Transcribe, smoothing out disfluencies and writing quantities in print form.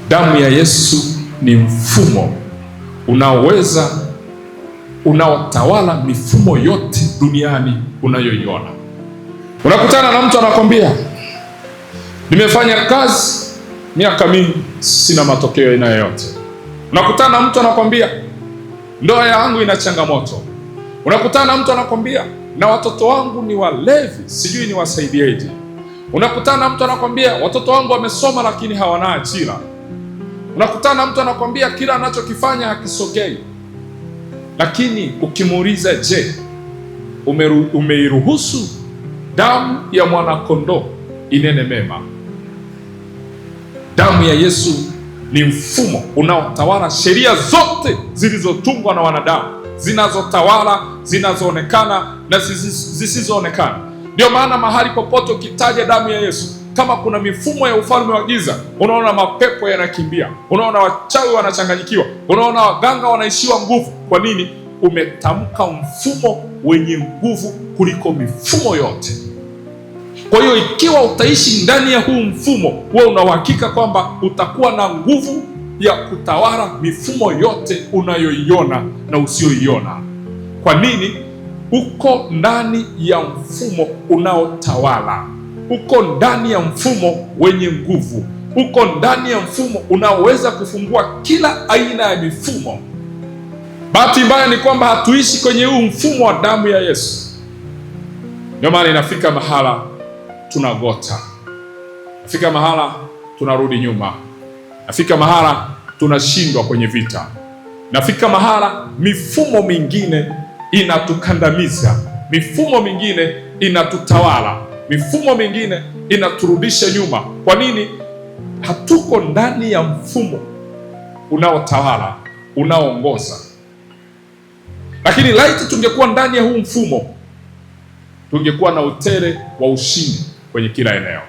Damu ya Yesu ni mfumo unaotawala mifumo yote duniani unayoiona. Unakutana na mtu anakwambia, nimefanya kazi miaka mingi sina matokeo aina yoyote. Unakutana na mtu anakwambia, ndoa yangu ina changamoto. Unakutana na mtu anakwambia, na watoto wangu ni walevi, sijui niwasaidieje. Unakutana na mtu anakwambia, watoto wangu wamesoma lakini hawana ajira. Unakutana na mtu anakwambia, kila anachokifanya hakisogei. Lakini ukimuuliza, je, umeiruhusu damu ya mwanakondoo inene mema? Damu ya Yesu ni mfumo unaotawala sheria zote zilizotungwa na wanadamu, zinazotawala, zinazoonekana na zisizoonekana. Ndio maana mahali popote ukitaja damu ya Yesu, kama kuna mifumo ya ufalme wa giza, unaona mapepo yanakimbia, unaona wachawi wanachanganyikiwa, unaona waganga wanaishiwa nguvu. Kwa nini? Umetamka mfumo wenye nguvu kuliko mifumo yote. Kwa hiyo ikiwa utaishi ndani ya huu mfumo, wewe una uhakika kwamba utakuwa na nguvu ya kutawala mifumo yote unayoiona na usioiona. Kwa nini? Uko ndani ya mfumo unaotawala, uko ndani ya mfumo wenye nguvu, uko ndani ya mfumo unaoweza kufungua kila aina ya mifumo. Bahati mbaya ni kwamba hatuishi kwenye huu mfumo wa damu ya Yesu. Ndio maana inafika mahala tunagota, nafika mahala tunarudi nyuma, nafika mahala tunashindwa kwenye vita, nafika mahala mifumo mingine inatukandamiza, mifumo mingine inatutawala, mifumo mingine inaturudisha nyuma. Kwa nini? Hatuko ndani ya mfumo unaotawala, unaoongoza. Lakini laiti tungekuwa ndani ya huu mfumo, tungekuwa na utele wa ushindi kwenye kila eneo.